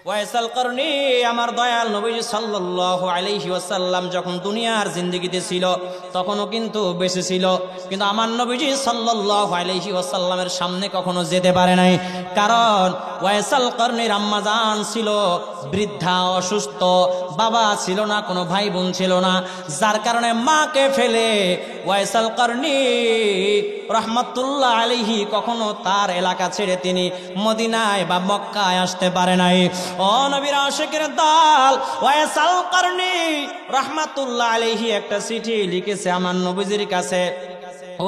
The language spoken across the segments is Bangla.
ওয়াইসাল করনি আমার দয়াল নবী সাল্লাল্লাহু আলাইহি ওয়াসাল্লাম যখন দুনিয়ার জিন্দেগিতে ছিল তখনও কিন্তু বেঁচে ছিল, কিন্তু আমার নবীজি সাল্লাল্লাহু আলাইহি ওয়াসাল্লামের সামনে কখনো যেতে পারে নাই। কারণ ওয়াইসাল করনির আম্মা জান ছিল বৃদ্ধা, অসুস্থ, বাবা ছিল না, কোনো ভাই বোন ছিল না, যার কারণে মাকে ফেলে ওয়াইসাল করনি রহমাতুল্লাহ আলাইহি কখনো তার এলাকা ছেড়ে তিনি মদিনায় বা মক্কায় আসতে পারে নাই। ও নবীর আশিকের দল, ওয়াইসাল করনি রহমাতুল্লাহ আলাইহি একটা চিঠি লিখেছে আমার নবীজির কাছে।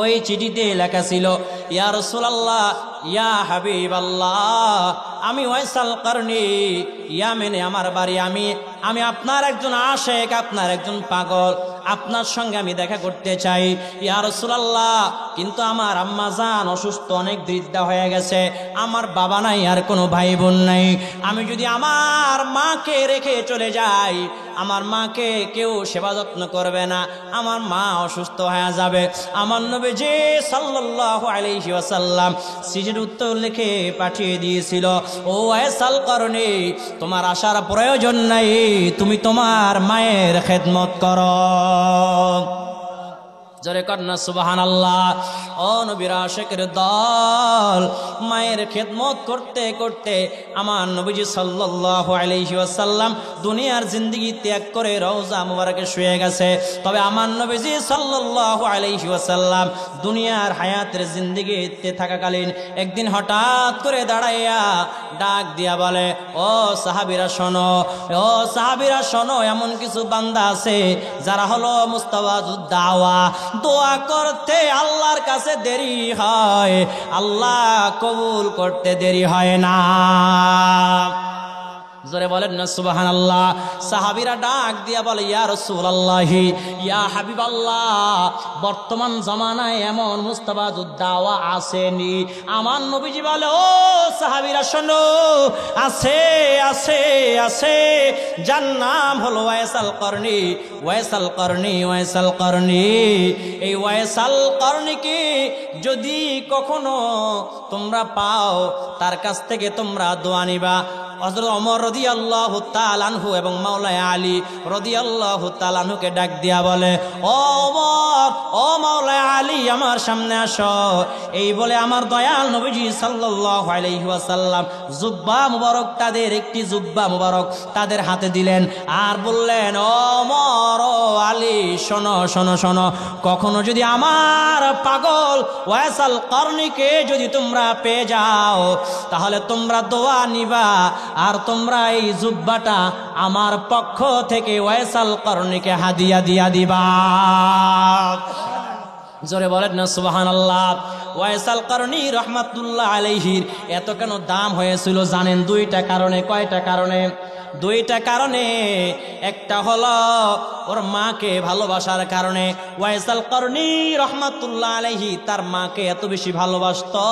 ওই চিঠিতে লেখা ছিল, ইয়া রাসূলুল্লাহ, ইয়া হাবিবাল্লাহ, আমি ওয়াইসাল করনি, ইয়ামেনে আমার বাড়ি, আমি আপনার একজন আশেক, আপনার একজন পাগল, আপনার সঙ্গে আমি দেখা করতে চাই ইয়া রাসূলুল্লাহ। কিন্তু আমার আম্মা জান অসুস্থ, অনেক বৃদ্ধা হয়ে গেছে, আমার বাবা নাই, আর কোনো ভাই বোন নাই। আমি যদি আমার মাকে রেখে চলে যাই, আমার মাকে কেউ সেবা যত্ন করবে না, আমার মা অসুস্থ হয়ে যাবে। আমার নবীজি সাল্লাল্লাহু আলাইহি ওয়াসাল্লাম চিঠির উত্তর লিখে পাঠিয়ে দিয়েছিল, ও ওয়াইসাল করনি, তোমার আসার প্রয়োজন নাই, তুমি তোমার মায়ের খেদমত করো। জোরে কন্যা সুবহানাল্লাহ। ও নবীর আশিকের দল, মায়ের খেদমত করতে করতে আমার নবীজি সাল্লাল্লাহু আলাইহি ওয়াসাল্লাম দুনিয়ার জিন্দেগি ত্যাগ করে রওজা মুবারকে শুয়ে গেছে। তবে আমার নবীজি সাল্লাল্লাহু আলাইহি ওয়াসাল্লাম দুনিয়ার হায়াতের জিন্দেগিতে থাকাকালীন একদিন হঠাৎ করে দাঁড়াইয়া ডাক দিয়া বলে, ও সাহাবীরা শোনো, ও সাহাবীরা শোনো, এমন কিছু বান্দা আছে যারা হলো মুস্তাবাজুদ দাওয়া, দোয়া করতে আল্লাহর কাছে দেরি হয়, আল্লাহ কবুল করতে দেরি হয় না। জোরে বলেন না সুবহানাল্লাহ। সাহাবীরা ডাক দিয়া বলে, ইয়া রাসূলুল্লাহি, ইয়া হাবিবাল্লাহ, বর্তমান জামানায় এমন মুস্তাবাজুদ দাওয়া আসেনি। আমার নবীজি বলে, ও সাহাবীরা শোনো, আছে আছে আছে, যার নাম হলো ওয়াইসাল করনি, ওয়াইসাল করনি, ওয়াইসাল করনি। এই ওয়াইসাল করনিকে যদি কখনো তোমরা পাও, তার কাছ থেকে তোমরা দোয়া নিবা। হযরত ওমর রাদিয়াল্লাহু তাআলা আনহু এবং মাওলানা আলী রাদিয়াল্লাহু তাআলা আনহুকে ডাক দিয়া বলে, ও ওমর, ও মাওলানা আলী, আমার সামনে আসো। এই বলে আমার দয়াল নবীজি সাল্লাল্লাহু আলাইহি ওয়াসাল্লাম জুব্বা মুবারক, তাদের একটি জুব্বা মুবারক তাদের হাতে দিলেন আর বললেন, ও ওমর, ও আলী, শোনো শোনো শোনো, কখনো যদি আমার পাগল ওয়াইসাল করনিকে যদি তোমরা পেয়ে যাও, তাহলে তোমরা দোয়া নিবা, আর তোমরা এই জুব্বাটা আমার পক্ষ থেকে ওয়াইসাল করনিকে হাদিয়া দিয়া দিবা। জোরে বলেন না সুবহানাল্লাহ। ওয়াইসাল করনি রহমাতুল্লাহ আলাইহির এত কেন দাম হয়েছিল জানেন? দুইটা কারণে। কয়টা কারণে? দুইটা কারণে। একটা হলো ওর মাকে ভালোবাসার কারণে। ওয়াইসাল করনি রহমাতুল্লাহ আলাইহি তার মাকে এত বেশি ভালোবাসতো,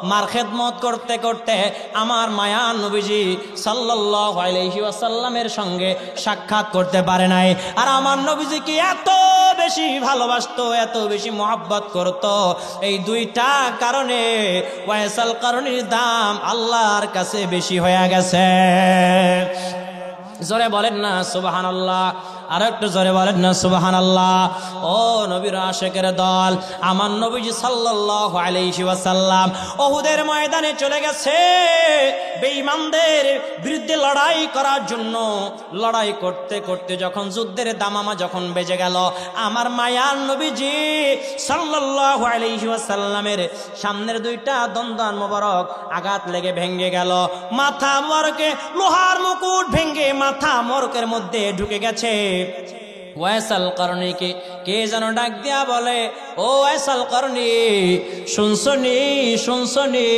মার খেদমত করতে করতে আমার মায়া নবীজি সাল্লাল্লাহু আলাইহি ওয়াসাল্লামের সঙ্গে সাক্ষাৎ করতে পারে নাই। আর আমার নবীজিকে এত বেশি ভালোবাসতো, এত বেশি মহব্বত করতো, এই দুইটা কারণে ওয়াইসাল করনির দাম আল্লাহর কাছে বেশি হয়ে গেছে। জোরে বলেন না সুবহানাল্লাহ। আর একটু জোরে বলেন না সুবহানাল্লাহ। ও নবীর আশিকের দল, আমার নবীজি সাল্লাল্লাহু আলাইহি ওয়াসাল্লাম উহুদের ময়দানে চলে গেছে বেঈমানদের বিরুদ্ধে লড়াই করার জন্য। লড়াই করতে করতে যখন যুদ্ধের দামামা যখন বেজে গেল, আমার মায়ার নবীজি সাল্লাল্লাহু আলাইহি ওয়াসাল্লামের সামনের দুইটা দন্দান মোবারক আঘাত লেগে ভেঙে গেল। মাথা মোবারকে লোহার মুকুট ভেঙে মাথা মোরকের মধ্যে ঢুকে গেছে। ওয়াইসাল করনিকে কে যেন ডাক দিয়া বলে, ও ওয়াইসাল করনি, শুনছনি শুনছনি,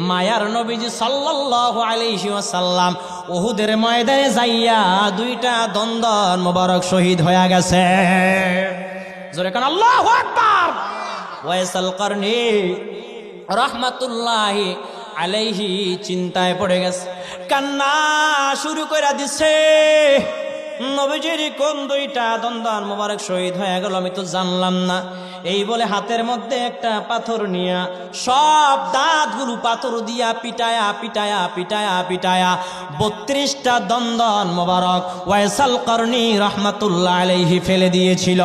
মায়ার নবীজি সাল্লাল্লাহু আলাইহি ওয়াসাল্লাম উহুদের ময়দানে যাইয়া দুইটা দন্দন মোবারক শহীদ হয়ে গেছে। জোরে কান আল্লাহু আকবার। ওয়াইসাল করনি রাহমাতুল্লাহি আলাইহি চিন্তায় পড়ে গেছে, কান্না শুরু করে দিছে। নবীজির কোন দুইটা দন্দান মোবারক শহীদ হয়ে গেল আমি তো জানলাম না। এই বলে হাতের মধ্যে একটা পাথর নিয়া সব দাঁতগুলো পাথর দিয়া পিটায়া পিটায়া পিটায়া পিটায়া 32টা দন্দন মোবারক ওয়াইসাল করনি রহমাতুল্লাহ আলাইহি ফেলে দিয়েছিল।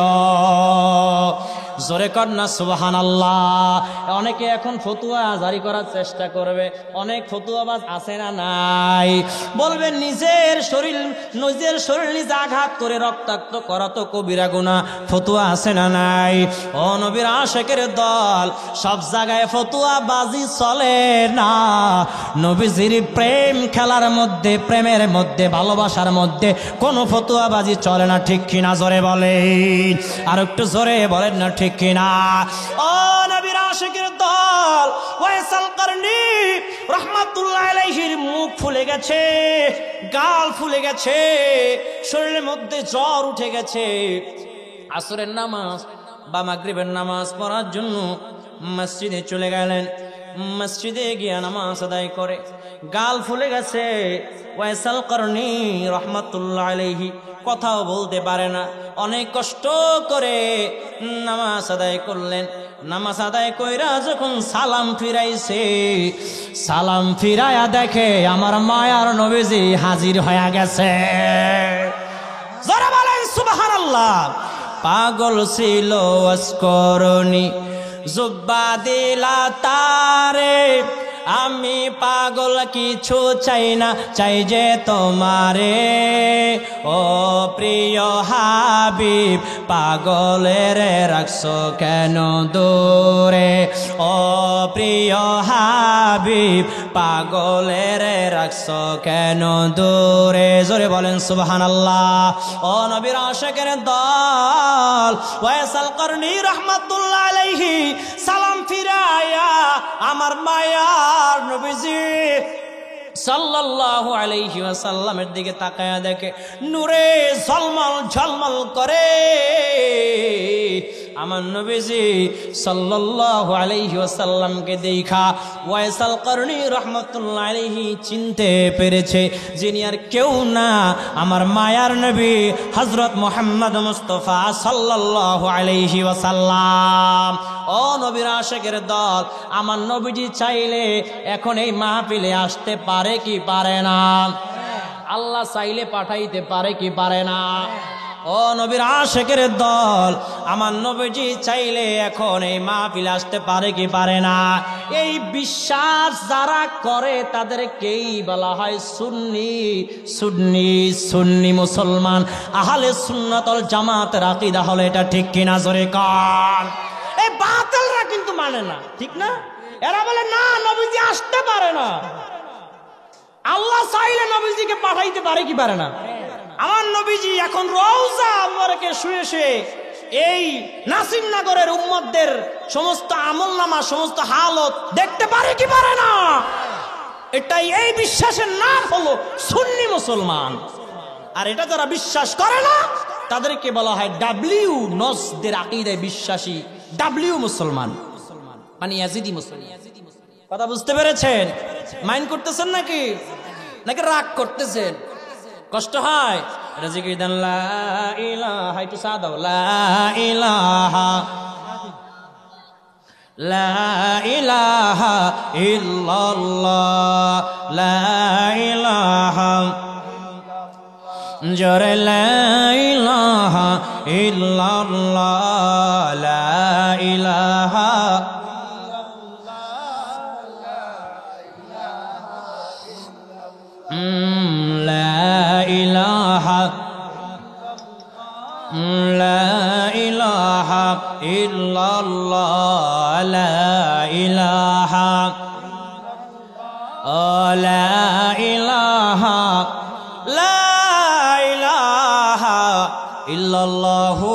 জোরে কর না সুবহানাল্লাহ। অনেকে এখন ফতুয়া জারি করার চেষ্টা করবে, অনেক ফতুয়াবাজ আছে না নাই, বলবেন নিজের শরীর নিজে আঘাত করে রক্তাক্ত করা তো কবিরা গুনাহ, ফতুয়া আছে না নাই? ও নবীর আশিকের দল, সব জায়গায় ফতুয়াবাজি চলে না। নবীজির প্রেম খেলার মধ্যে, প্রেমের মধ্যে, ভালোবাসার মধ্যে কোনো ফতুয়াবাজি চলে না, ঠিক কিনা? জোরে বলেন, আর একটু জোরে বলেন না, ঠিক কিনা? ও নবীর আশিকের দল, ওয়াইসাল করনি রহমাতুল্লাহ আলাইহির মুখ ফুলে গেছে, গাল ফুলে গেছে, শরীরের মধ্যে জ্বর উঠে গেছে। আসরের নামাজ বা মাগরিবের নামাজ পড়ার জন্য মসজিদে চলে গেলেন। মসজিদে গিয়ে নামাজ আদায় করে গাল ফুলে গেছে। ওয়াইসাল করনি রহমাতুল্লাহ আলাইহি কথাও বলতে পারে না, অনেক কষ্ট করে নামাজ আদায় করলেন। নামাজ আদায় কইরা যখন সালাম ফিরাইছে, সালাম ফিরায়া দেখে আমার মায়ার নবীজি হাজির হয়ে গেছে। যারা বলেন সুবহানাল্লাহ। পাগল ছিল ওয়াসকরনি জুব্বা দিলা তারে, আমি পাগল কিছু চাই না, চাই যে তোমারে। ও প্রিয় হাবিব পাগলের রাখছো কেন দূরে, ও প্রিয় হাবিব পাগলের রাখছো কেন দূরে। জোরে বলেন সুবহানাল্লাহ। ও নবীর আশিকের দল, ওয়াইসাল করনি রহমাতুল্লাহ আলাইহি সালাম ফিরায়া আমার মায়ার নবীজি সাল্লাল্লাহু আলাইহি ওয়াসাল্লামের দিকে তাকায়া দেখে নূরে ঝলমল ঝলমল করে। আমার নবীজি সাল্লাল্লাহু আলাইহি ওয়াসাল্লামকে দেখা ওয়াইসাল করনি রাহমাতুল্লাহ আলাইহি চিনতে পেরেছে যিনি আর কেউ না, আমার মায়ার নবী হযরত মুহাম্মদ মুস্তাফা সাল্লাল্লাহু আলাইহি ওয়াসাল্লাম। ও নবীর আশিকের দল, আমার নবীজি চাইলে এখন এই মাহফিলে আসতে পারে কি পারে না? আল্লাহ চাইলে পাঠাইতে পারে কি পারে না? ও নবীর আশিকের দল, আমার নবীজি চাইলে এখন এই মাহফিলে আসতে পারে কি পারে না? এই বিশ্বাস যারা করে তাদেরকেই বলা হয় সুন্নি। সুন্নি সুন্নি মুসলমান, আহলে সুন্নাত ওয়াল জামাতের আকীদা হলো এটা, ঠিক কিনা? জোরে কান। এই বাতিলরা কিন্তু মানে না, ঠিক না? এরা বলে না নবীজি আসতে পারে না। আল্লাহ চাইলে নবীজিকে পাঠাইতে পারে কি পারে না? আমার নবীজি এখন রওজা মুবারকে শুয়ে শুয়ে এই নাসিরনগরের উম্মতদের সমস্ত আমলনামা, সমস্ত হালত দেখতে পারে কি পারে না? এটাই, এই বিশ্বাসের নাম হলো সুন্নি মুসলমান। আর এটা যারা বিশ্বাস করে না তাদেরকে বলা হয় ডাব্লিউ নসদের আকীদায় বিশ্বাসী, ডাব্লিউ মুসলমান, মানে ইয়াজিদি মুসলমান। কথা বুঝতে পেরেছেন? মাইন্ড করতেছেন নাকি নাকি রাগ করতেছেন? কষ্ট হয়? এটা জিকির দেন, লা ইলাহা, একটু সাদা, লা ইলাহা লা ইলাহা ইল্লাল্লাহ, লা ইলাহা, জোরে লা ইলাহা ইল্লাল্লাহ, লা ইলাহা ইল্লাল্লাহ, লা ইলাহা, লা ইলাহা, লা ইলাহা ইল্লাল্লাহু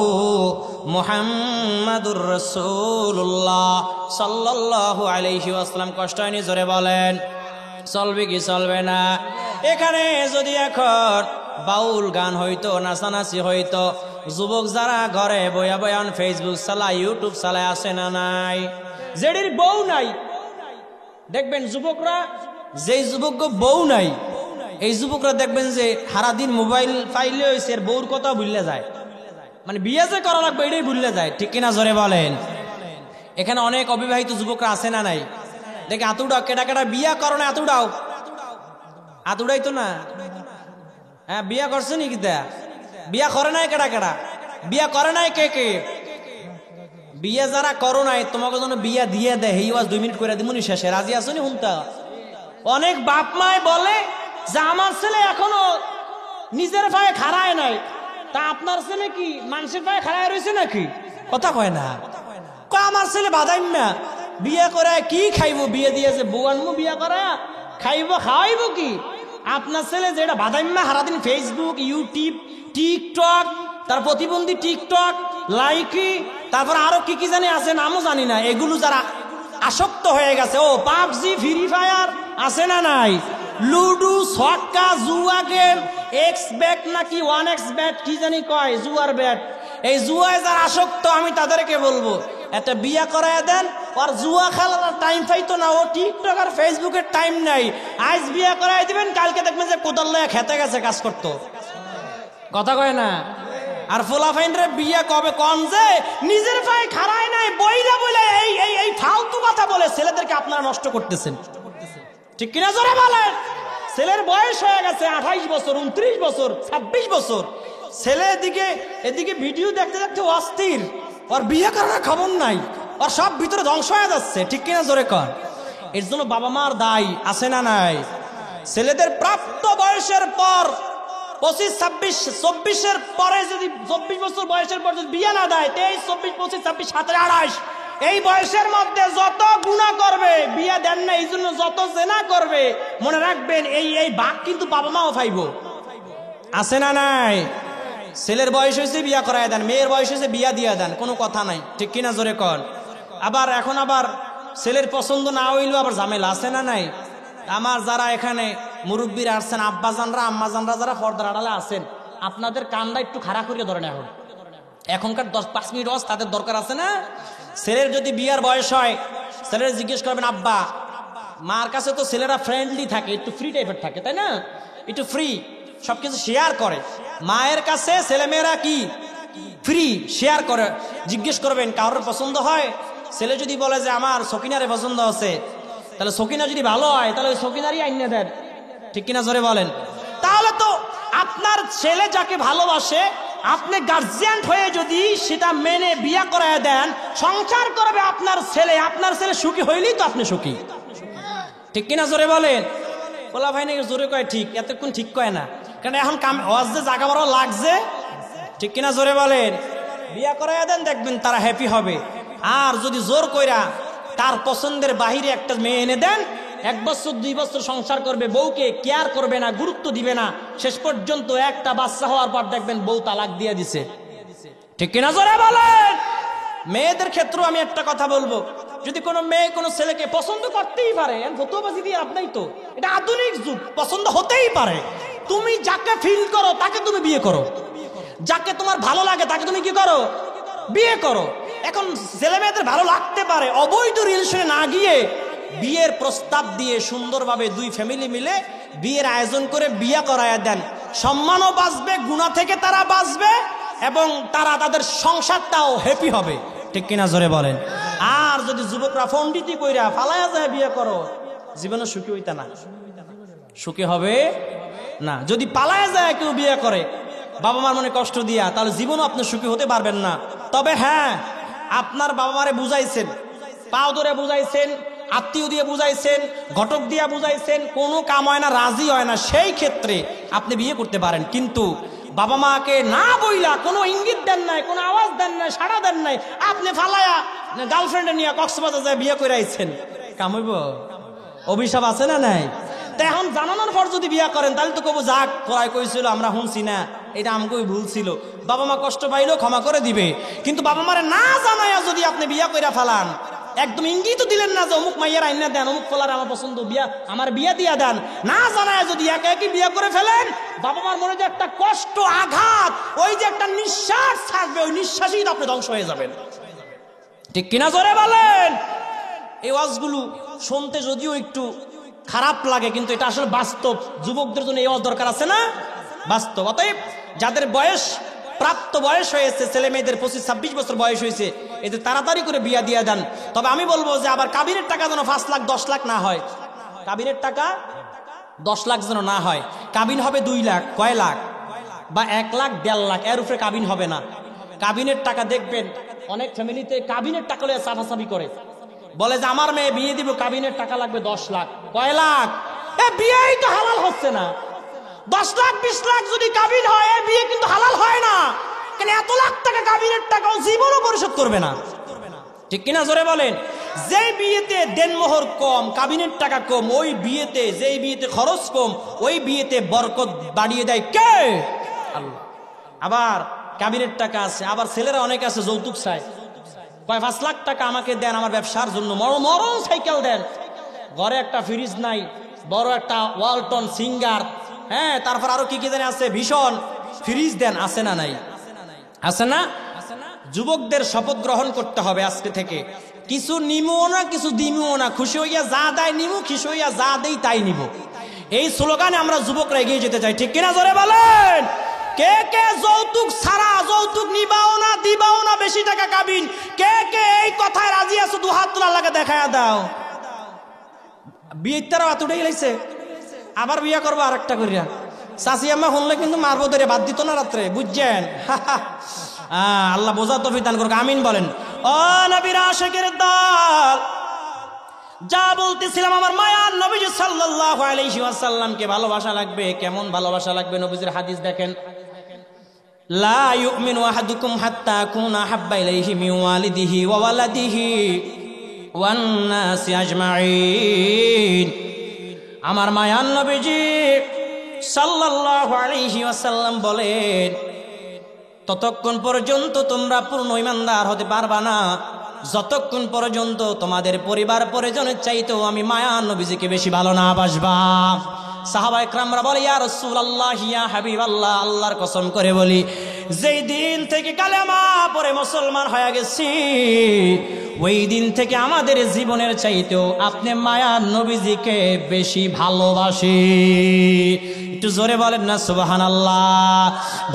মুহাম্মাদুর রাসূলুল্লাহ সাল্লাল্লাহু আলাইহি ওয়াসাল্লাম। কষ্ট হয়নি? জোরে বলেন। চলবে কি চলবে না? এখানে যদি এখন বাউল গান হইতো, নাচানাচি হইতো, যুবক যারা ঘরে বয়া বয়ান ফেসবুক চালায়, ইউটিউব চালায়, আসে না নাই? যেটির বউ নাই, দেখবেন যুবকরা, যেই যুবক বউ নাই, এই যুবকরা দেখবেন যে সারাদিন মোবাইল পাইলে হয়েছে, বউর কথা ভুললে যায়, মানে বিয়ে যে করা লাগবে এটাই ভুললে যায়, ঠিক কিনা? জোরে বলেন। এখানে অনেক অবিবাহিত যুবকরা আছে না নাই? দেখে হাত উঠাও, কেটা কেটা বিয়া করো না? হাত উঠাও, হাত উঠাই তো না। হ্যাঁ, বিয়া করছে নাকি? বিয়া করে নাই কেটা কেটা? বিয়া করে নাই কে কে? বিয়ে যারা করো নাই তোমাকে যেন বিয়া দিয়ে দেয়, এই ওয়াজ 2 মিনিট করে দিমুনি শেষে। রাজি আছো নি হুনতা? অনেক বাপ মায় বলে যে আমার ছেলে এখনো নিজের পায়ে খাড়ায় নাই, তা আপনার ছেলে কি মানুষের পায়ে খাড়ায় রয়েছে নাকি? কথা কয় না। কয় আমার ছেলে বাদাইম্মা, বিয়ে করে কি খাইবো? বিয়ে দিয়েছে বউ আনবো, বিয়ে করা খাইবো খাওয়াইবো কি? আপনার ছেলে যেটা বাদাইম্মা সারাদিন ফেসবুক, ইউটিউব, টিকটক, তার প্রতিবন্ধী টিকটক, লাইকি, তারপর আরো কি কি জানি আছে, নামও জানি না, এগুলো যারা আসক্ত হয়ে গেছে, ও পাবজি, ফ্রি ফায়ার আছে না নাই, লুডু, ছক্কা, জুয়া গেম, এক্স ব্যাট নাকি 1x ব্যাট কি জানি কয়, জুয়ার ব্যাট, এই জুয়ায় যারা আসক্ত আমি তাদেরকে বলবো একটা বিয়া করায় দেন। আর জুয়া খেলার টাইম পাইতো না, ও টিকটক আর ফেসবুকের টাইম নাই। আজ বিয়া করাই দিবেন, কালকে দেখবেন যে কোদাল লয়ে খেতে গেছে কাজ করতো। কথা কয় না। আর ফোলাফাইনরে বিয়ে কবে কন যে নিজের পায়ে খাড়ায় নাই, বইরা বলে এই এই এই ফালতু কথা বলে ছেলেদেরকে আপনারা নষ্ট করতেছেন। ঠিক কিনা জোরে বলেন? ছেলের বয়স হয়ে গেছে 28 বছর, 29 বছর, 26 বছর, ছেলে এদিকে ভিডিও দেখতে দেখতে অস্থির, ওর বিয়ে করার খবর নাই, ওর সব ভিতরে ধ্বংস হয়ে যাচ্ছে। ঠিক কিনা জোরে কর? এর জন্য বাবা মার দায় আছে না নাই? ছেলেদের প্রাপ্ত বয়সের পর 25, 26, 24-এর পরে যদি 24 বছর বয়সের পর যদি বিয়ে না দেয়, 23, 24, 25, 26, 27, 28 এই বয়সের মধ্যে যত গুনাহ করবে, বিয়ে দেন না এই জন্য যত জেনা করবে, মনে রাখবেন এই এই ভাগ কিন্তু বাবা মাও পাইব। আছে না নাই? ছেলের বয়স হয়েছে বিয়া করায় দেন, মেয়ের বয়স হয়েছে বিয়া দিয়া দেন, কোনো কথা নাই। ঠিক কিনা জোরে কর? আবার এখন আবার ছেলের পছন্দ না হইলেও আবার ঝামেলা আছে না নাই? আমার যারা এখানে মুরব্বীরা আসছেন, আব্বাজানরা আম্মাজানরা যারা পর্দার আড়ালে আছেন, আপনাদের কানটা একটু খাড়া করিয়ে ধরেন। এখনকার 10-5 মিনিট ওয়াজ তাদের দরকার আছে না? ছেলের যদি বিয়ার বয়স হয়, ছেলের জিজ্ঞেস করবেন আব্বা, মার কাছে তো ছেলেরা ফ্রেন্ডলি থাকে, একটু ফ্রি টাইপের থাকে, তাই না? একটু ফ্রি, সবকিছু শেয়ার করে। মায়ের কাছে ছেলেমেয়েরা কি ফ্রি শেয়ার করে। জিজ্ঞেস করবেন কারোর পছন্দ হয়, ছেলে যদি বলে যে আমার সকিনারে পছন্দ আছে, তাহলে সকিনা যদি ভালো হয় তাহলে ওই সকিনারই আইনে দেন। ঠিক কিনা জোরে বলেন? তাহলে তো আপনার ছেলে যাকে ভালোবাসে, আপনি গার্জিয়ান হয়ে যদি সেটা মেনে বিয়া করায় দেন, সংসার করবে আপনার ছেলে সুখী হইলেই তো আপনি সুখী। ঠিক কিনা জোরে বলেন? বলা ভাই নাকি জোরে কয় ঠিক, এতক্ষণ ঠিক কয় না, কারণ এখন ওয়াজ যে জাগা বড় লাগছে। ঠিক কিনা জোরে বলেন? বিয়া করায় দেন, দেখবেন তারা হ্যাপি হবে। আর যদি জোর কইরা তার পছন্দের বাহিরে একটা মেয়ে এনে দেন, 1 বছর 2 বছর সংসার করবে, বউকে কেয়ার করবে না, গুরুত্ব দিবে না, শেষ পর্যন্ত একটা বাচ্চা হওয়ার পর দেখবেন বউ তালাক দিয়ে দিছে। ঠিক কিনা জোরে বলেন? মেয়েদের ক্ষেত্রেও আমি একটা কথা বলবো, যদি কোনো মেয়ে কোনো ছেলেকে পছন্দ করতেই পারে, ফতোয়াবাজি দিয়ে আপনাই তো, এটা আধুনিক যুগ, পছন্দ হতেই পারে। তুমি যাকে ফিল করো তাকে তুমি বিয়ে করো, যাকে তোমার ভালো লাগে তাকে তুমি কি করো? বিয়ে করো। এখন ছেলে মেয়েদের ভালো লাগতে পারে, অবৈধ রিলেশনে না গিয়ে বিয়ের প্রস্তাব দিয়ে সুন্দরভাবে 2 ফ্যামিলি মিলে বিয়ের আয়োজন করে বিয়ে করায় দেন। সম্মানও বাঁচবে, গুনাহ থেকে তারা বাঁচবে, এবং তারা তাদের সংসারটাও হ্যাপি হবে। ঠিক কিনা জোরে বলেন? আর যদি যুবকরা পণ্ডিতি কইরা ফালায়া যায় বিয়ে করো, জীবনে সুখী হইতা না, সুখী হবে না। যদি পালায়া যায় কেউ বিয়ে করে বাবা মার মনে কষ্ট দিয়া, তাহলে জীবনও আপনি সুখী হতে পারবেন না। তবে হ্যাঁ, আপনার বাবা মারে বুঝাইছেন, পাও ধরে বুঝাইছেন, আত্মীয় দিয়ে বুঝাইছেন, ঘটক দিয়া বুঝাইছেন, কোনো কাম হয় না, রাজি হয় না, সেই ক্ষেত্রে আপনি বিয়ে করতে পারেন। কিন্তু বাবা মাকে না বইলা, কোনো ইঙ্গিত দেন নাই, কোনো আওয়াজ দেন নাই, সাড়া দেন নাই, আপনি ফালায়া গার্লফ্রেন্ডে নিয়ে কক্সবাজার যায় বিয়ে করে আইছেন, কাম হইব? অভিশাপ আছে না নাই? তা এখন জানানোর পর যদি বিয়ে করেন, তাহলে তো কবো যাক করাই কইছিল, আমরা শুনছি না, এটা আমাকেই ভুল ছিল, বাবা মা কষ্ট পাইলেও ক্ষমা করে দিবে। কিন্তু বাবা মারে না জানাইয়া যদি আপনি বিয়া কইরা ফেলান, একদম ইঙ্গিত দিলেন না যে অমুক মাইয়ার আইনা দেন, অমুক ফলার আমার পছন্দ, আমার বিয়া দিয়া দেন, না জানায় যদি একে একই বিয়া করে ফেলেন, বাবা মার মনে যে একটা কষ্ট, আঘাত, ওই যে একটা নিঃশ্বাস থাকবে, ওই নিঃশ্বাসই আপনি ধ্বংস হয়ে যাবেন। ঠিক কিনা জোরে বলেন? এই ওয়াজগুলো শুনতে যদিও একটু খারাপ লাগে, কিন্তু এটা আসলে বাস্তব। যুবকদের জন্য এই ওয়াজ দরকার আছে না? বাস্তব। অতএব যাদের বয়স প্রাপ্ত বয়স হয়েছে, ছেলে মেয়েদের 25-26 বছর বয়স হয়েছে, এদের তাড়াতাড়ি করে বিয়া দিয়ে দেন। তবে আমি বলবো যে আবার কাবিনের টাকা যেন 5 লাখ 10 লাখ না হয়, কাবিনের টাকা 10 লাখ যেন না হয়, কাবিন হবে 2 লাখ, কয় লাখ, বা 1 লাখ 1.5 লাখ, এর উপরে কাবিন হবে না। কাবিনের টাকা দেখবেন অনেক ফ্যামিলিতে কাবিনের টাকা লয়ে সাফাসাফি করে, বলে যে আমার মেয়ে বিয়ে দিব, কাবিনের টাকা লাগবে 10 লাখ, কয় লাখ, এ বিয়েই তো হালাল হচ্ছে না। 10 লাখ 20 লাখ যদি কাবিন হয়, এ বিয়ে কিন্তু হালাল হয় না। কেন এত লাখ টাকা কাবিনের টাকাও জীবনও পরিশোধ করবে না, ঠিক কিনা জোরে বলেন। যেই বিয়েতে দেনমোহর কম, কাবিনের টাকা কম, ওই বিয়েতে, যেই বিয়েতে খরচ কম, ওই বিয়েতে বরকত বাড়িয়ে দেয় কে? আল্লাহ। আবার কাবিনের টাকা আছে, আবার ছেলেরা অনেক আছে যৌতুক চায়, কয় 5 লাখ টাকা আমাকে দেন আমার ব্যবসার জন্য, মরণ সাইকেল দেন, ঘরে একটা ফ্রিজ নাই, বড় একটা ওয়ালটন সিঙ্গার, হ্যাঁ, তারপর আরো কি কি জানে আছে, ভীষণ ফ্রিজ দেন, আছে না নাই? আছে না? যুবকদের শপথ গ্রহণ করতে হবে আজকে থেকে, কিছু নিমও না, কিছু দিমও না, খুশি হইয়া যা দেয় নিমু, খুশি হইয়া যা দেই তাই নিব। এই স্লোগানে আমরা যুবকরা এগিয়ে যেতে চাই, ঠিক কিনা জোরে বলেন। কে কে যৌতুক ছাড়া, যৌতুক নিবাও না, দিবাও না, বেশি টাকা কাবিন, কে কে এই কথায় রাজি আছো? 2 হাত তোলা লাগে, দেখায়া দাও। বিয়ের তারা হাত উঠে গেছে, আবার বিয়ে করবো আরেকটা করিয়া। চাচি আম্মা শুনলে কিন্তু মারবো ধরে, বাদ দিত না রাত্রে, বুঝছেন? আল্লাহ বোঝার তৌফিক দান করুক, আমিন বলেন। ও নবীর আশিকের দল, যা বলতেছিলাম, আমার মায়ার নবীজি সাল্লাল্লাহু আলাইহি ওয়াসাল্লামকে ভালোবাসা লাগবে। কেমন ভালোবাসা লাগবে? নবীজির হাদিস দেখেন, লা ইউমিনু আহাদুকুম হাত্তা আকুনা হাব্বা ইলাইহি মিন ওয়ালিদিহি ওয়া ওয়ালাদিহি ওয়ান নাসি আজমাইন। আমার মায়ার নবীজি সাল্লাল্লাহু আলাইহি ওয়াসাল্লাম বলেন, ততক্ষণ পর্যন্ত তোমরা পূর্ণ ঈমানদার হতে পারবা না যতক্ষণ পর্যন্ত তোমাদের পরিবার পরিজনের চাইতেও আমি মায়ার নবীজিকে বেশি ভালো না বাসবা। সাহাবা ইকরামরা বলে, ইয়া রাসূলুল্লাহ, ইয়া হাবিবাল্লাহ, আল্লাহর কসম করে বলি, যেই দিন থেকে কালেমা পড়ে মুসলমান হয়ে গেছি, ওই দিন থেকে আমাদের জীবনের চাইতেও আপনি মায়ার নবীজিকে বেশি ভালোবাসি। একটু জোরে বলেন না সুবহানাল্লাহ।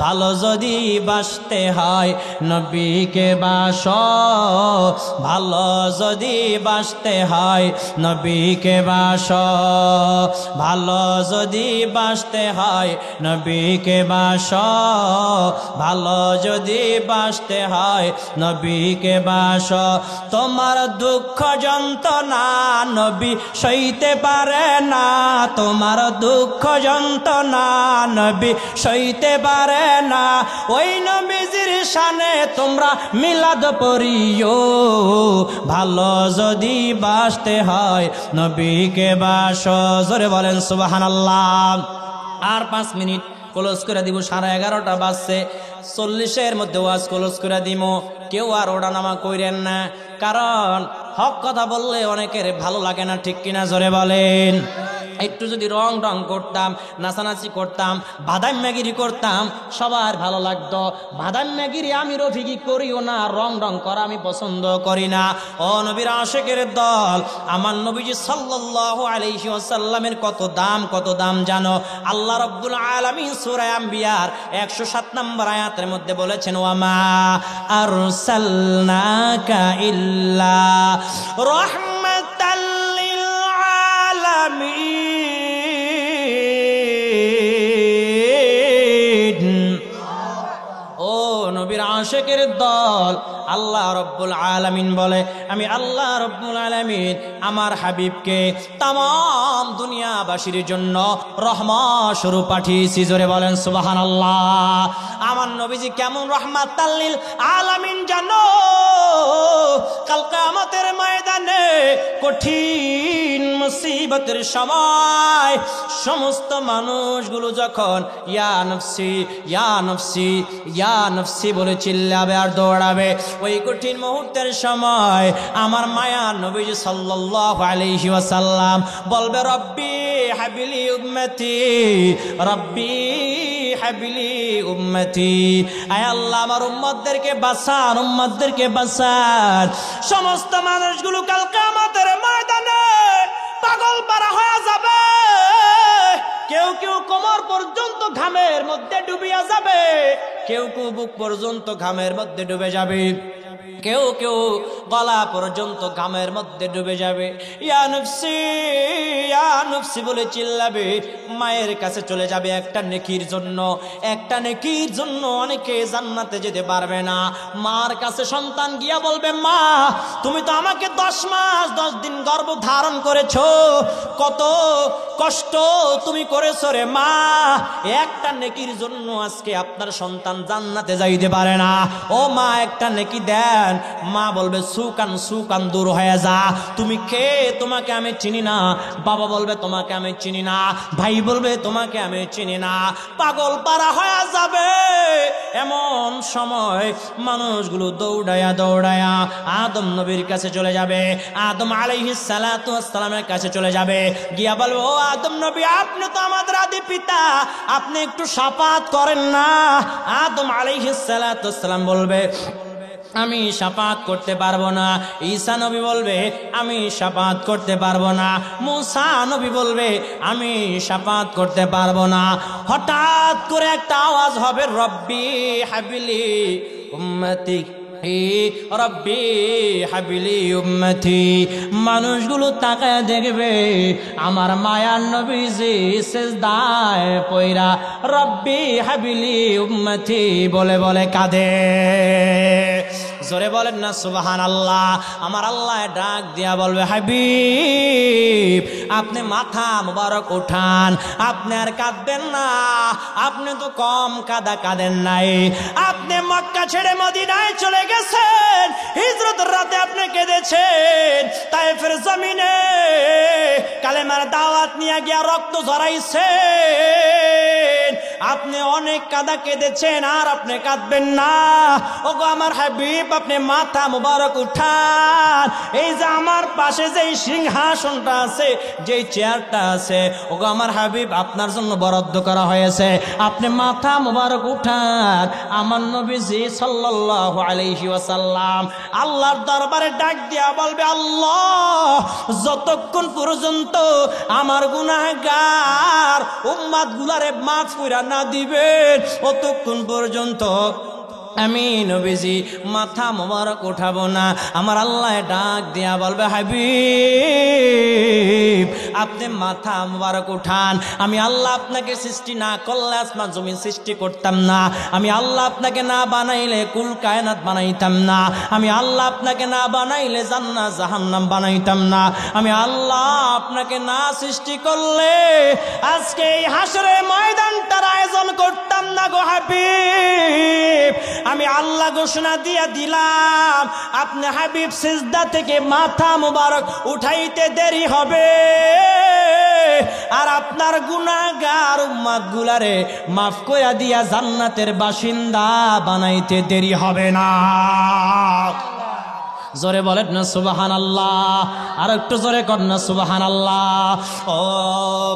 ভালো যদি বাসতে হয় নবীকে বাসো, ভালো যদি বাসতে হয় নবীকে বাসো, ভালো যদি বাসতে হয় নবীকে বাসো, ভালো যদি বাসতে হয় নবীকে বাসো। তোমার দুঃখ যন্ত্রণা নবী সইতে পারে না, তোমার দুঃখ যন্ত্রণা নবী সইতে পারে না, ওই নবীজির শানে তোমরা মিলাদ পড়িও। ভালো যদি বাসতে হয় নবীকে বাসো। জোরে বলেন সুবহানাল্লাহ। আর 5 মিনিট ক্লোজ করে দিব, 11:30 বাজছে, 40-এর মধ্যে ওয়াজ ক্লোজ করে দিব। কেউ আর ওটা নামা কইরেন না, কারণ হক কথা বললে অনেকের ভালো লাগে না, ঠিক কিনা জোরে বলেন। একটু যদি রং করতাম, নাচানাচি করতাম, বাদাম ম্যাগিরি করতাম, সবার ভালো লাগতো। বাদাম ম্যাগিরি আমি রফিকি করিও না, রং করা আমি পছন্দ করি না। ও নবীর আশিকের দল, আমার নবীজি সাল্লাল্লাহু আলাইহি ওয়াসাল্লামের কত দাম জানো? আল্লাহ রাব্বুল আলামিন সূরা আম্বিয়ার 107 নম্বর আয়াতের মধ্যে বলেছেন, ওয়ামা আরসালনাকা ইল্লা রাহমাতাল লিল আলামিন। ও নবীর আশিকের দল, আল্লাহ রব্বুল আলামিন বলে, আমি আল্লাহ রব্বুল আলামিন আমার হাবিবকে তামাম দুনিয়াবাসীর জন্য রহমত স্বরূপ পাঠিয়েছি। জোরে বলেন সুবহানাল্লাহ। আমার নবীজি কেমন রহমাতাল লিল আলামিন জানো? কাল কিয়ামতের ময়দানে কঠিন মুসিবতের সময় সমস্ত মানুষগুলো যখন ইয়া নফসি ইয়া নফসি ইয়া নফসি বলে চিল্লাবে আর দৌড়াবে, ওই কঠিন মুহূর্তের সময় আমার মায়ার নবীজি সাল্লাল্লাহু আলাইহি ওয়াসাল্লাম বলবে, রব্বি হাবিলি উম্মতি, রব্বি হাবিলি উম্মতি। আয় আল্লাহ, আমার উম্মতদেরকে বাঁচান, উম্মতদেরকে বাঁচান। সমস্ত মানুষগুলো কাল কিয়ামতের ময়দানে পাগল পারা হয়ে যাবে, কেউ কেউ কোমর পর্যন্ত ঘামের মধ্যে ডুবিয়া যাবে, কেউ কেউ বুক পর্যন্ত ঘামের মধ্যে ডুবে যাবে, কেউ কেউ গলা পর্যন্ত ঘামের মধ্যে ডুবে যাবে। ইয়া নফসি, ইয়া নফসি বলে চিল্লাবে, মায়ের কাছে চলে যাবে একটা নেকির জন্য। একটা নেকির জন্য অনেকে জান্নাতে যেতে পারবে না। মার কাছে সন্তান গিয়া বলবে, মা তুমি তো আমাকে 10 মাস 10 দিন গর্ভ ধারণ করেছো, কত কষ্ট তুমি করেছো রে মা, একটা নেকির জন্য আজকে আপনার সন্তান জান্নাতে যাইতে পারে না। ও মা একটা নেকি দেন। মা বলবে, সুকান সুকান দূর হয়ে যা, তুমি কে, তোমাকে আমি চিনি না। বাবা বলবে, তোমাকে আমি চিনি না। ভাই বলবে, তোমাকে আমি চিনি না। পাগল পারা হয়ে যাবে। এমন সময় মানুষগুলো দৌড়ায়া দৌড়ায়া আদম নবীর কাছে চলে যাবে, আদম আলাইহিস সালাতু ওয়াস সালামের কাছে চলে যাবে, গিয়া বলবে, ও আদম নবী আপনি তো আমাদের আদি পিতা, আপনি একটু শাফাত করেন না। আদম আলাইহিস সালাতু ওয়াস সালাম বলবে, আমি শাফাত করতে পারবো না। ঈসা নবী বলবে, আমি শাফাত করতে পারবো না। মুসা নবী বলবে, আমি শাফাত করতে পারবো না। হঠাৎ করে একটা আওয়াজ হবে, রব্বি হাবিলি উম্মতি, রব্বি হাবিলি উম্মতি। মানুষগুলো তাকায় দেখবে আমার মায়ার নবীজি সিজদায় পয়রা রব্বি হাবিলি উম্মতি বলে বলে কাঁদে। জোরে বলেন না সুবহানাল্লাহ। আমার আল্লাহ ডাক দিয়া বলবে, হাবিব আপনি মাথা মুবারক উঠান, আপনি আর কাঁদবেন না। আপনি তো কম কাঁদেন নাই। আপনি মক্কা ছেড়ে মদিনায় চলে গেছেন, হিজরতের রাতে আপনি কেঁদেছেন, তায়েফের জমিনে কালেমার দাওয়াত নিয়ে গিয়া রক্ত ঝরাইছেন, আপনি অনেক কাঁদা কেঁদেছেন, আর আপনি কাঁদবেন না। ওগো আমার হাবিব আপনি মাথা মুবারক উঠান। এই যে আমার পাশে যেই সিংহাসনটা আছে, যেই চেয়ারটা আছে, ওগো আমার হাবিব আপনার জন্য বরাদ্দ করা হয়েছে, আপনি মাথা মুবারক উঠান। আমার নবীজি সাল্লাল্লাহু আলাইহি ওয়াসাল্লাম আল্লাহর দরবারে ডাক দিয়া বলবে, আল্লাহ যতক্ষণ পর্যন্ত আমার গুনাহগার উম্মত গুলারে মাফ কইরা না দিবেন, অতক্ষণ পর্যন্ত আমি নবীজি মাথা মোবারক উঠাবো না। আমার আল্লাহ ডাক দিয়া বলবে, হাবিব আপনি মাথা মোবারক উঠান। আমি আল্লাহ আপনাকে সৃষ্টি না করলে আসমান জমিন সৃষ্টি করতাম না। আমি আল্লাহ আপনাকে না বানাইলে কুল কায়নাত বানাইতাম না। আমি আল্লাহ আপনাকে না বানাইলে জান্নাত জাহান্নাম বানাইতাম না। আমি আল্লাহ আপনাকে না সৃষ্টি করলে আজকে এই হাসরের ময়দানটার আয়োজন করতাম না গো হাবিব। আমি আল্লাহ ঘোষণা দিয়া দিলাম, আপনি হাবিব সিজদা থেকে মাথা মুবারক উঠাইতে দেরি হবে, আর আপনার গুনাহগার উম্মত গুলারে মাফ কইরা দিয়া জান্নাতের বাসিন্দা বানাইতে দেরি হবে না। জোরে বলেন না সুবহানাল্লাহ। আর একটু জোরে কর না সুবহানাল্লাহ। ও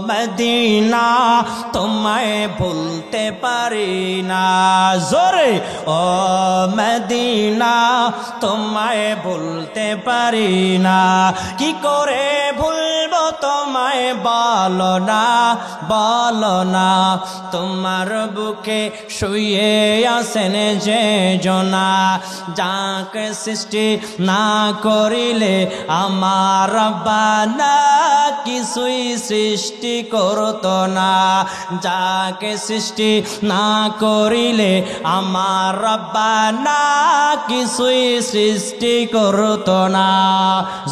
মদিনা তোমায় ভুলতে পারি না, জোরে ও মদিনা তোমায় ভুলতে পারি না। কি করে ভুলবো তোমায় বলো না, বলো না। তোমার বুকে শুয়ে আছেন যে জনা, যাকে সৃষ্টি না করিলে আমার বানা কিছুই সৃষ্টি করতো না। যাকে সৃষ্টি না করিলে আমার বানা কিছুই সৃষ্টি করতো না।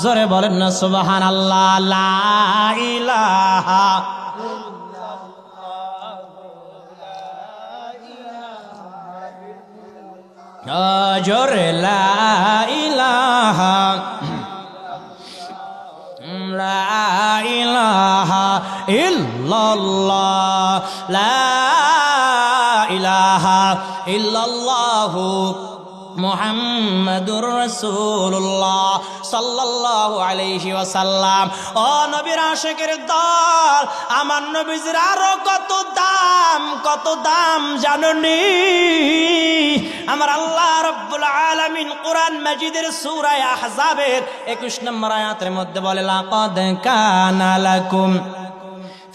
জোরে বলেন না সুবহানাল্লাহ। লা ইলাহা জোরে লা ইলাহা লা ইলাহা ইল্লাল্লাহ, লা ইলাহা ইল্লাল্লাহু মুহাম্মাদুর রাসূলুল্লাহ সাল্লাল্লাহু আলাইহি ওয়াসাল্লাম। ও নবীর আশিকের দল, আমার নবীজির আরো কত দাম জানেননি? আমার আল্লাহ রাব্বুল আলামিন কুরআন মাজিদের সূরা আহজাবের 21 নম্বর আয়াতের মধ্যে বলে, লাকাদ কানা লাকুম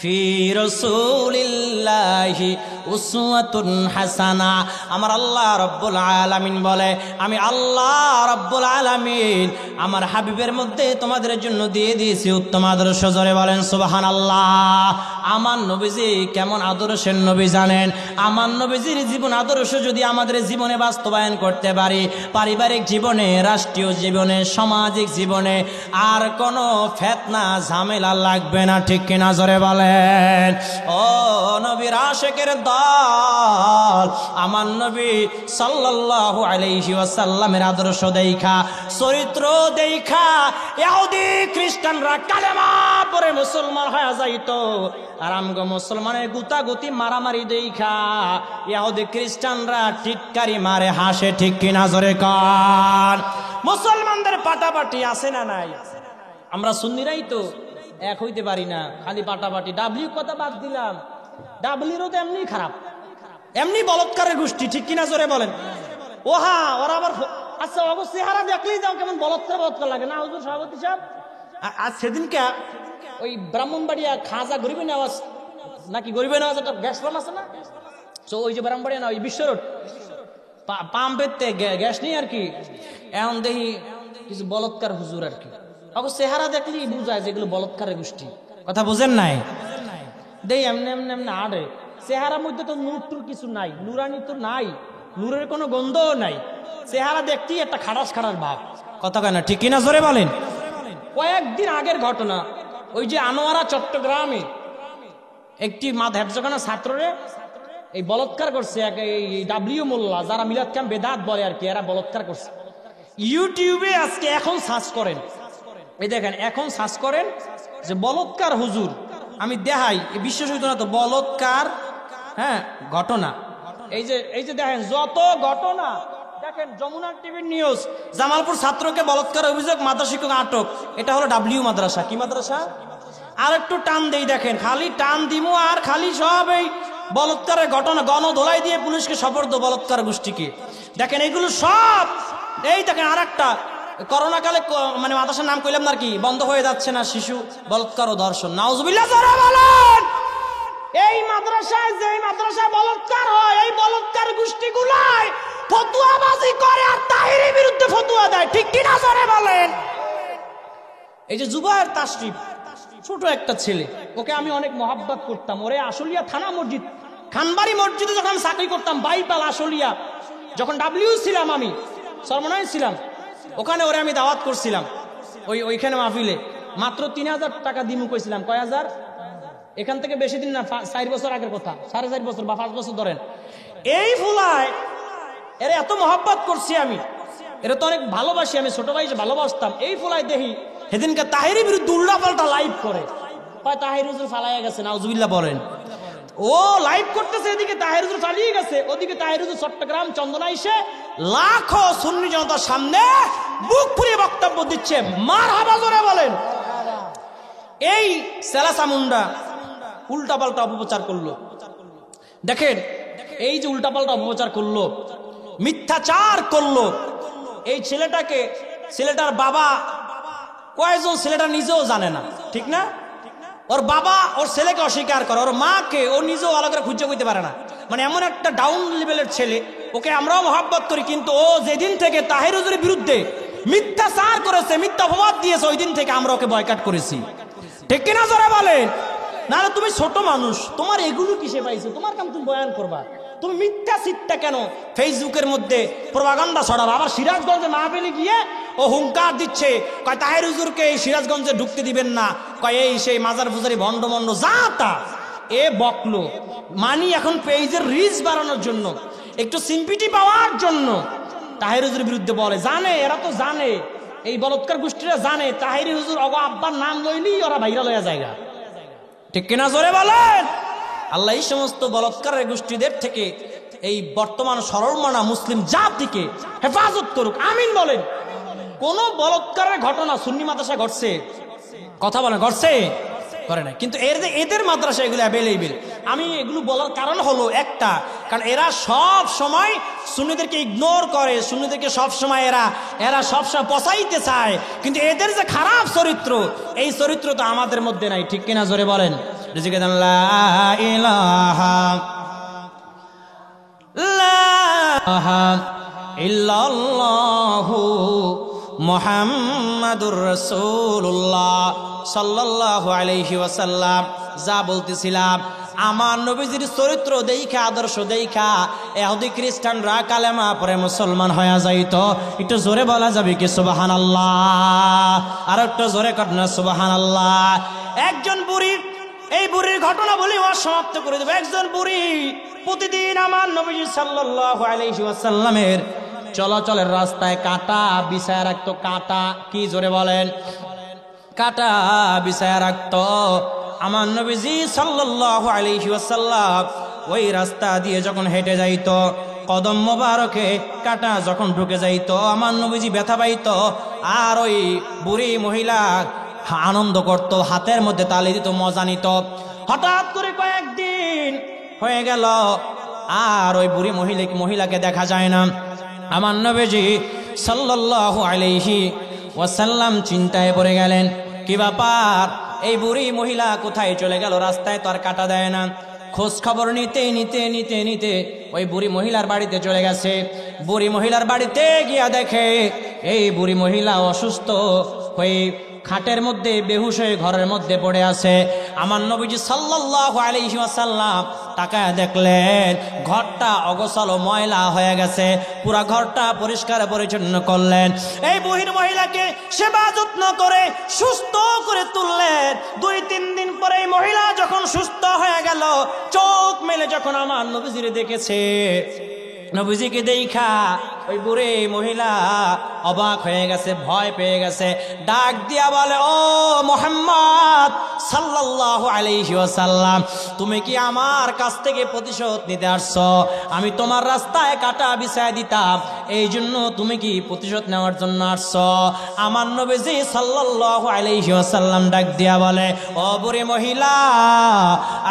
ফি রাসূলিল্লাহি উসওয়াতুন হাসানা। আমার আল্লাহ রব্বুল আলামিন বলে, আমি আল্লাহ রব্বুল আলামিন আমার হাবিবের মধ্যে তোমাদের জন্য দিয়ে দিয়েছি উত্তম আদর্শ। জোরে বলেন সুবহানাল্লাহ। আমার নবীজি কেমন আদর্শের নবী জানেন? আমার নবীজির জীবন আদর্শ যদি আমাদের জীবনে বাস্তবায়ন করতে পারি, পারিবারিক জীবনে, রাষ্ট্রীয় জীবনে, সামাজিক জীবনে আর কোনো ফিতনা ঝামেলা লাগবে না, ঠিক কিনা? জোরে বলেন। ও নবীর আশিকের দল, আমার নবী সাল্লাল্লাহু আলাইহি ওয়াসাল্লামের আদর্শ দেখা, চরিত্র দেখা ইহুদি খ্রিস্টানরা কালেমা পড়ে মুসলমান হয়ে যাইতো। আর আমগো মুসলমানের গুতাগুতি মারামারি দেখা ইহুদি খ্রিস্টানরা টিটকারি মারে হাসে, ঠিক কিনা? জোরে কান। মুসলমানদের পাটাপাটি আছে না নাই? আমরা সুন্নিরাই তো এক হইতে পারি না, খালি পাটাপাটি। ডাব্লিউ কথা বাদ দিলাম, ডাব্লিউরও তো এমনি খারাপ, এমনি বলৎকারের গোষ্ঠী, ঠিক কিনা? জোরে বলেন। ও হ্যাঁ, ওরা আবার আচ্ছা অবশ্য চেহারা দেখলেই যাও কেমন বলৎকার বলৎকার লাগে না? হুজুর সভাপতি সাহেব, আজ সেদিনকে ওই ব্রাহ্মণবাড়িয়া খাজা গরিবে নেওয়াজ নাকি গরিবে নেওয়াজ একটা গ্যাস পাম্প আছে না, তো ওই যে ব্রাহ্মণবাড়িয়া না, ওই বিশ্ব রোড পাম্পের গ্যাস নেই আর কি। এখন দেখি কিছু বলৎকার হুজুর আর কি, অবশ্য চেহারা দেখলেই বুঝায় যে এগুলো বলৎকারের গোষ্ঠী। কথা বুঝেন নাই? দেই এমনি এমনি এমনি আড়ে চেহারার মধ্যে তো নূর টুর কিছু নাই, নুরানি তো নাই, নূরের কোনো গন্ধও নাই, চেহারা দেখতেই একটা খাড়াস খাড়াস ভাব। কথা কয় না, ঠিক কিনা? জোরে বলেন। কয়েকদিন আগের ঘটনা, ওই যে আনোয়ারা চট্টগ্রামে একটি হেফজখানা ছাত্ররে এই বলৎকার করছে, এই ডাব্লিউ মোল্লা, যারা মিলাদ ক্যাম্প বেদাত বলে আর কি, এরা বলৎকার করছে। ইউটিউবে আজকে এখন সার্চ করেন, এই দেখেন এখন সার্চ করেন যে বলৎকার হুজুর, আমি দেখাই, বিশ্বাস হইতো না তো, বলৎকার হ্যাঁ ঘটনা। এই যে দেখেন যত ঘটনা, দেখেন যমুনা টিভির নিউজ, জামালপুর ছাত্রকে বলৎকার অভিযোগ, মাদ্রাসা শিক্ষক আটক। এটা হলো ডাব্লিউ মাদ্রাসা। কি মাদ্রাসা? আর একটু টান দেই, দেখেন খালি টান দিমু আর খালি সব এই বলৎকারের ঘটনা, গণধোলাই দিয়ে পুলিশকে সোপর্দ বলৎকার গোষ্ঠীকে। দেখেন এগুলো সব। এই দেখেন আর একটা, করোনা কালে মানে মাদ্রাসার নাম কইলাম না আর কি, বন্ধ হয়ে যাচ্ছে না শিশু বলৎকার ও ধর্ষণ। নাউজুবিল্লাহ জোরে বলেন। এই মাদ্রাসায় যে মাদ্রাসায় বলৎকার হয়, এই বলৎকার গোষ্ঠীগুলাই ফতুয়াবাজি করে আর তাহিরের বিরুদ্ধে ফতুয়া দেয়, ঠিক কিনা? জোরে বলেন। এই যে জুবায়ের তাশরিফ, ছোট একটা ছেলে, ওকে আমি অনেক মহাব্বত করতাম। ওরে আশুলিয়া থানা মসজিদ, খানবাড়ি মসজিদে যখন চাকরি করতাম, বাইপাল আশুলিয়া, যখন ডাব্লিউ ছিলাম, আমি সর্বনয় ছিলাম, ওখানে ওরে আমি দাওয়াত করছিলাম। ওইখানে মাহফিলে মাত্র 3000 টাকা দিমু কইছিলাম। কয় হাজার? এখান থেকে বেশি দিন না, 4 বছর আগের কথা, 4.5 বছর বা 5 বছর ধরেন। এই ফুলায় এরা এত মহব্বত করছি আমি, এরা তো অনেক ভালোবাসি, আমি ছোট ভাই ভালোবাসতাম। এই ফুলায় দেখি সেদিনকে তাহিরের বিরুদ্ধে উল্টা পাল্টা লাইভ করে, তাহির হুজুর ফালাইয়া গেছে, নাউজুবিল্লাহ বলেন। ও লাইভ করতেছে, এদিকে তাহির হুজুর পালিয়ে গেছে, ওদিকে তাহির হুজুর চট্টগ্রাম চন্দনা এসে লাখো সুন্নি জনতার সামনে বুক ফুলিয়ে বক্তব্য দিচ্ছে। মারহাবা জোরে বলেন। এই সেলাসা মুন্ডা উল্টা পাল্টা অপপ্রচার করলো। দেখেন এই যে উল্টা পাল্টা অপপ্রচার করলো, মিথ্যাচার করলো, এই ছেলেটাকে, ছেলেটার বাবা কয়জন, ছেলেটা নিজেও জানে না, ঠিক না? ওর বাবা ওর ছেলেকে অস্বীকার করে, ওর মাকে ও নিজেও ভালো করে খুঁজে কইতে পারে না। মানে এমন একটা ডাউন লেভেলের ছেলে, ওকে আমরাও মহব্বত করি, কিন্তু ও যেদিন থেকে তাহির হুজুরের বিরুদ্ধে মিথ্যাচার করেছে, মিথ্যা অপবাদ দিয়েছে, ওই দিন থেকে আমরা ওকে বয়কট করেছি, ঠিক কিনা? জোরে বলেন। নাহলে তুমি ছোট মানুষ, তোমার এগুলো কিসে পাইছো? তোমার কাম তুমি বয়ান করবা, তুমি মিথ্যা চিত্তা কেন ফেসবুকের মধ্যে প্রপাগান্ডা ছড়াবা? আবার সিরাজগঞ্জে মাহফিলে গিয়ে ও হুঙ্কার দিচ্ছে, কয় তাহির হুজুরকে এই সিরাজগঞ্জে ঢুকতে দিবেন না, কয় এই সেই মাজার ফুজারি ভণ্ড মন্ড যা তা। এ বকলো মানি এখন পেজের রিচ বাড়ানোর জন্য, একটু সিম্পিটি পাওয়ার জন্য তাহির হুজুরের বিরুদ্ধে বলে। জানে, এরা তো জানে, এই বলৎকার গোষ্ঠীরা জানে তাহির হুজুর অগ আব্বার নাম লইলেই ওরা ভাইরাল হয়ে জায়গা, ঠিক কিনা? জোরে বলেন। আল্লাহ এই সমস্ত বলৎকারের গোষ্ঠীদের থেকে এই বর্তমান সরলমনা মুসলিম জাতিকে হেফাজত করুক, আমিন বলেন। কোন বলৎকারের ঘটনা সুন্নি মাদ্রাসায় ঘটছে? কথা বলেন, ঘটছে? করে না, কিন্তু এদের মাদ্রাসা এগুলো অ্যাভেলেবেল। আমি এগুলো বলার কারণ হলো একটা, কারণ এরা সব সময় সুন্নিদেরকে ইগনোর করে, সুন্নিদেরকে সব সময় এরা সবসময় পচাইতে চায়, কিন্তু এদের যে খারাপ চরিত্র, এই চরিত্র তো আমাদের মধ্যে নাই, ঠিক কিনা? জোরে বলেন। রিজিকে দেন লা ইলাহা ইল্লাল্লাহু মুহাম্মাদুর রাসূলুল্লাহ সাল্লাল্লাহু আলাইহি ওয়াসাল্লাম। যা বলতেছিলাম, আমার নবীজির চরিত্র দেখা, আদর্শ দেখা ইহুদি খ্রিস্টানরা কালেমা পড়ে মুসলমান হয়ে যাইত। একটু জোরে বলা যাবে কি সুবহানাল্লাহ? আর একটু জোরে করেন সুবহানাল্লাহ। একজন বুড়ি, এই বুড়ির ঘটনা বলি সমাপ্ত করে দেব। একজন বুড়ি প্রতিদিন আমার নবীজি সাল্লাল্লাহু আলাইহি ওয়াসাল্লামের চলাচলের রাস্তায় কাঁটা বিছায়া রাখতো। কাঁটা কি, জোরে বলেন? কাঁটা বিছায়া রাখতো। আমার নবীজি সাল্লাল্লাহু আলাইহি ওয়াসাল্লাম ওই রাস্তা দিয়ে যখন হেঁটে যাইতো, কদম মোবারকে কাঁটা যখন ঢুকে যাইতো, আমার নবীজি ব্যথা পাইতো। আর ওই বুড়ি মহিলা আনন্দ করত, হাতের মধ্যে তালি দিত, মজা নিত। হঠাৎ করে কয়েকদিন হয়ে গেল, আর ওই বুড়ি মহিলাকে দেখা যায় না। আমার নবীজি সাল্লাল্লাহু আলাইহি ওয়াসাল্লাম চিন্তায় পড়ে গেলেন, কি ব্যাপার, এই বুড়ি মহিলা কোথায় চলে গেল? রাস্তায় তো আর কাটা দেয় না। খোঁজ খবর নিতে নিতে নিতে নিতে ওই বুড়ি মহিলার বাড়িতে চলে গেছে। বুড়ি মহিলার বাড়িতে গিয়া দেখে এই বুড়ি মহিলা অসুস্থ হয়ে খাটের মধ্যে বেহুশ হয়ে ঘরের মধ্যে পড়ে আছে। আমার নবীজি সাল্লাল্লাহু আলাইহি ওয়াসাল্লাম তাকায় দেখলেন ঘরটা অগোছালো, ময়লা হয়ে গেছে। পুরা ঘরটা পরিষ্কার পরিচ্ছন্ন করলেন। এই বুড়ি মহিলাকে সেবা যত্ন করে সুস্থ করে তুললেন। 2-3 দিন পরে এই মহিলা যখন সুস্থ হয়ে গেল, চোখ মেলে যখন আমার নবীজিরে দেখেছে, নবীজিকে দেখা ওই বুড়ি মহিলা অবাক হয়ে গেছে, ভয় পেয়ে গেছে। ডাক দিয়া বলে, ও মুহাম্মদ সাল্লাল্লাহু আলাইহি ওয়াসাল্লাম, তুমি কি আমার কাছ থেকে প্রতিশোধ নিতে আসছো? আমি তোমার রাস্তায় কাটা বিছায় দিতাম, এই জন্য তুমি কি প্রতিশোধ নেওয়ার জন্য আসছো? আমার নবীজি সাল্লাল্লাহু আলাইহি ওয়াসাল্লাম ডাক দিয়া বলে, ও বুড়ি মহিলা,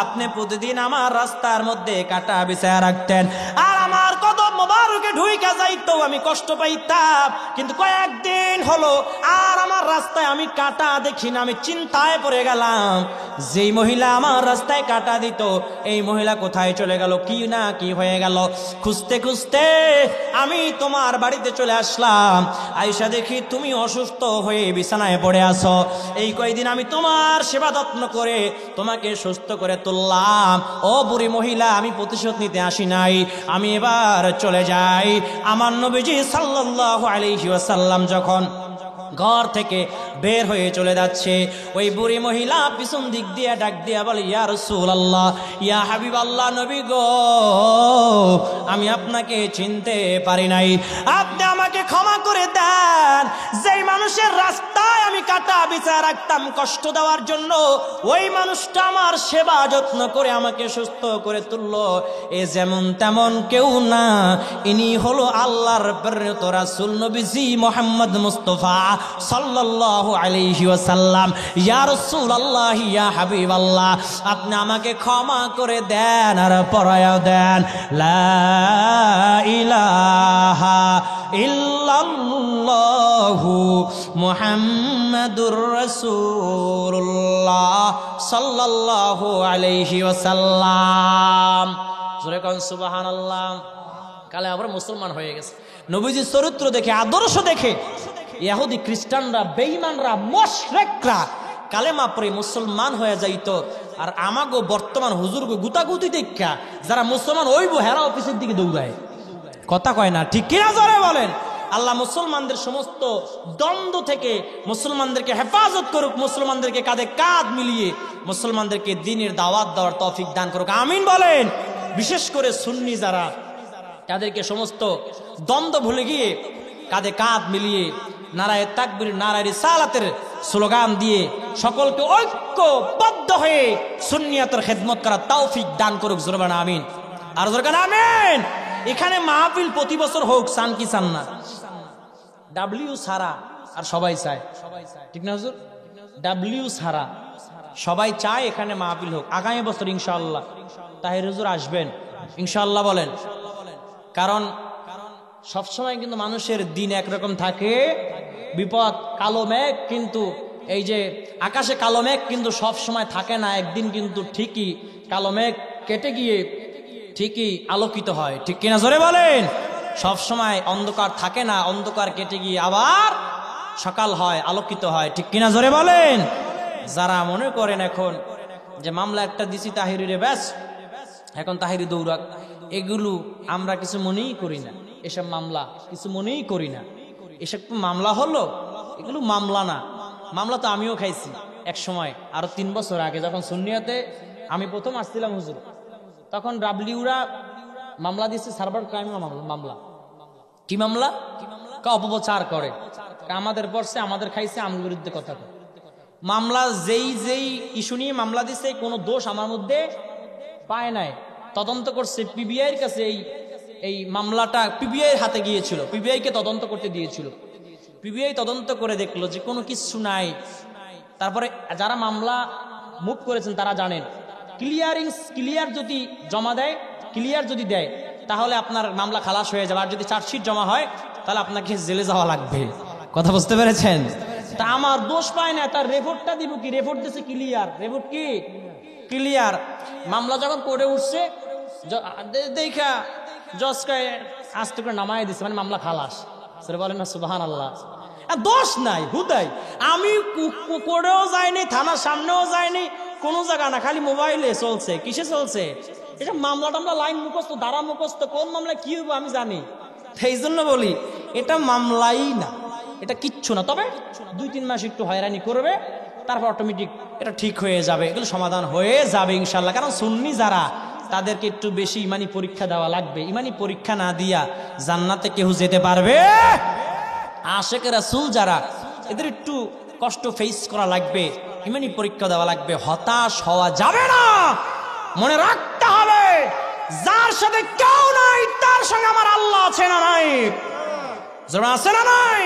আপনি প্রতিদিন আমার রাস্তার মধ্যে কাটা বিছায় রাখতেন, আর আমার কদম মোবারকে ঢুইকা যাইতো, আমি কষ্ট পাইতাম। কিন্তু কয়েকদিন হলো আর আমার রাস্তায় আমি কাটা দেখি না। আমি চিন্তায় পড়ে গেলাম, যেই মহিলা আমার রাস্তায় কাটা দিত, এই মহিলা কোথায় চলে গেল, কি না কি হয়ে গেল। খুঁজতে খুঁজতে আমি তোমার বাড়িতে চলে আসলাম। আয়েশা দেখি তুমি অসুস্থ হয়ে বিছানায় পড়ে আছো। এই কয়েকদিন আমি তোমার সেবা যত্ন করে তোমাকে সুস্থ করে তুললাম। ও বুড়ি মহিলা, আমি প্রতিশোধ নিতে আসি নাই, আমি এবার চলে যাই। আমার নবীজি সাল্লাল্লাহু আলাইহি ওয়াসাল্লাম যখন ঘর থেকে বের হয়ে চলে যাচ্ছে, ওই বুড়ি মহিলা পিছন দিক দিয়ে ডাক দিয়া বলে, ইয়া রাসূলুল্লাহ, ইয়া হাবিবাল্লাহ, নবী গো, আমি আপনাকে চিনতে পারি নাই, আপনি আমাকে ক্ষমা করে দেন। যেই মানুষের রাস্তায় আমি কাটা বিছায় রাখতাম কষ্ট দেওয়ার জন্য, ওই মানুষটা আমার সেবা যত্ন করে আমাকে সুস্থ করে তুললো। এ যেমন তেমন কেউ না, ইনি হলো আল্লাহর প্রেরিত রাসূল নবীজি মুহাম্মদ মুস্তাফা সাল্লাল্লাহু আলাইহি ওয়াসাল্লাম। ইয়া রাসূলুল্লাহ, ইয়া হাবিবাল্লাহ, আপনি আমাকে ক্ষমা করে দেন আর পরায়া দেন লা ইলাহা ইল্লাল্লাহু মুহাম্মাদুর রাসূলুল্লাহ সাল্লাল্লাহু আলাইহি ওয়াসাল্লাম। জোরে কোন সুবহানাল্লাহ। কালে আবার মুসলমান হয়ে গেছে। নবীজির চরিত্র দেখে, আদর্শ দেখে ইহুদি খ্রিস্টানরা, বেঈমানরা, মুশরিকরা কালেমা পড়ে মুসলমান হয়ে যাইত। আর আমাগো বর্তমান হুজুরগো গুতাগুতি দেখা যারা মুসলমান হইব, হেরা অফিসের দিকে দৌড়ায়। কথা কয় না, ঠিক কিনা জোরে বলেন? আল্লাহ মুসলমানদের সমস্ত দ্বন্দ্ব থেকে মুসলমানদেরকে হেফাজত করুক, মুসলমানদেরকে কাঁধে কাঁধ মিলিয়ে মুসলমানদেরকে দ্বীনের দাওয়াত দেওয়ার তৌফিক দান করুক, আমিন বলেন। বিশেষ করে সুন্নি যারা, তাদেরকে সমস্ত দ্বন্দ্ব ভুলে গিয়ে কাঁধে কাঁধ মিলিয়ে নারায়ে তাকবীর, নারায়ে রিসালাতের স্লোগান দিয়ে সকলকে ঐক্যবদ্ধ হয়ে সুন্নিয়াতের খেদমত করার তৌফিক দান করুক, জোরে বলেন আমিন। আর জোরে বলেন আমিন। এখানে মাহফিল প্রতি বছর হোক, চান কি চান না? ডাব্লিউ ছাড়া আর সবাই চায়, ঠিক না হুজুর? ডাব্লিউ ছাড়া সবাই চায় এখানে মাহফিল হোক। আগামী বছর ইনশাআল্লাহ তাহির হুজুর আসবেন ইনশাআল্লাহ বলেন। কারণ সবসময় কিন্তু মানুষের দিন একরকম থাকে, বিপদ কালো মেঘ কিন্তু এই যে আকাশে কালো মেঘ কিন্তু সব সময় থাকে না, একদিন কিন্তু ঠিকই কালো মেঘ কেটে গিয়ে ঠিকই আলোকিত হয়, ঠিক কিনা জোরে বলেন? সব সময় অন্ধকার থাকে না, অন্ধকার কেটে গিয়ে আবার সকাল হয়, আলোকিত হয়, ঠিক কিনা জোরে বলেন? যারা মনে করেন এখন যে মামলা একটা দিছি তাহিরিরে, ব্যাস এখন তাহিরি দৌড়াক, এগুলো আমরা কিছু মনেই করি না। এসব মামলা কিছু মনেই করি না। এসব মামলা হলো, এগুলো মামলা না। মামলা তো আমিও খাইছি এক সময়, আরো 3 বছর আগে যখন সুন্নিয়াতে আমি প্রথম আসছিলাম হুজুর, তখন ডাব্লিউরা মামলা দিচ্ছে সার্ভার ক্রাইম মামলা। কি মামলা? অপপ্রচার করে, আমাদের পড়ছে, আমাদের খাইছে, আমার বিরুদ্ধে কথা কয়। মামলা যেই ইস্যু নিয়ে মামলা দিছে, কোনো দোষ আমার মধ্যে পায় নাই। তদন্ত করছে পিবিআইয়ের কাছে, এই মামলাটা পিবিআইয়ের হাতে গিয়েছিল, পিবিআই কে তদন্ত করতে দিয়েছিল। পিবিআই তদন্ত করে দেখলো যে কোনো কিছু নাই। তারপরে যারা মামলা মুভ করেছেন তারা জানেন, ক্লিয়ার যদি জমা দেয়, ক্লিয়ার যদি দেয় তাহলে আপনার মামলা খালাস হয়ে যাবে। আর যদি চার্জশিট জমা হয় তাহলে আপনাকে জেলে যাওয়া লাগবে। কথা বুঝতে পেরেছেন? তা আমার দোষ পায় না, তার রেপোর্টটা দিব কি? রেপোর্ট দিছে ক্লিয়ার, রেপোর্ট কি ক্লিয়ার। মামলা যখন কোর্টে উঠছে দেখা জজকে আস্তে করে নামায় দিচ্ছে, মানে মামলা খালাস। সেটা বলেন না সুবহানাল্লাহ। দোষ নাই হুদাই, আমি কোর্টেও যাইনি, থানার সামনেও যাইনি, কোনো জায়গা না, খালি মোবাইলে চলছে। কিসে চলছে? এটা মামলা টামলা লাইন মুখস্থ, ধারা মুখস্থ, কোন মামলা কি হইব আমি জানি। এই জন্য বলি এটা মামলাই না, এটা কিচ্ছু না। তবে 2-3 মাস একটু হয়রানি করবে, তারপর অটোমেটিক এটা ঠিক হয়ে যাবে, এগুলো সমাধান হয়ে যাবে ইনশাল্লাহ। কারণ সুন্নি যারা, তাদেরকে একটু বেশি ইমানি পরীক্ষা দেওয়া লাগবে। ইমানি পরীক্ষা না দিয়া জান্নাতে কেউ যেতে পারবে? আশেক রাসূল যারা, এদের একটু কষ্ট ফেস করা লাগবে, ইমানি পরীক্ষা দেওয়া লাগবে। হতাশ হওয়া যাবে না, মনে রাখতে হবে যার সাথে কেউ নাই তার সঙ্গে আমার আল্লাহ আছে না নাই? যারা আছে না নাই?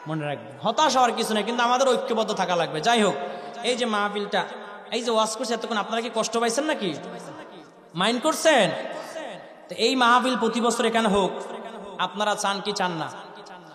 মনে রাখবে, হতাশ হওয়ার কিছু নেই, কিন্তু আমাদের ঐক্যবদ্ধ থাকা লাগবে। যাই হোক, এই যে মাহফিলটা, এই যে ওয়াজ করছে এতক্ষণ, আপনারা কি কষ্ট পাইছেন নাকি? মাইন্ড করছেন? তো এই মাহফিল প্রতি বছর এখানে হোক, আপনারা চান কি চান না?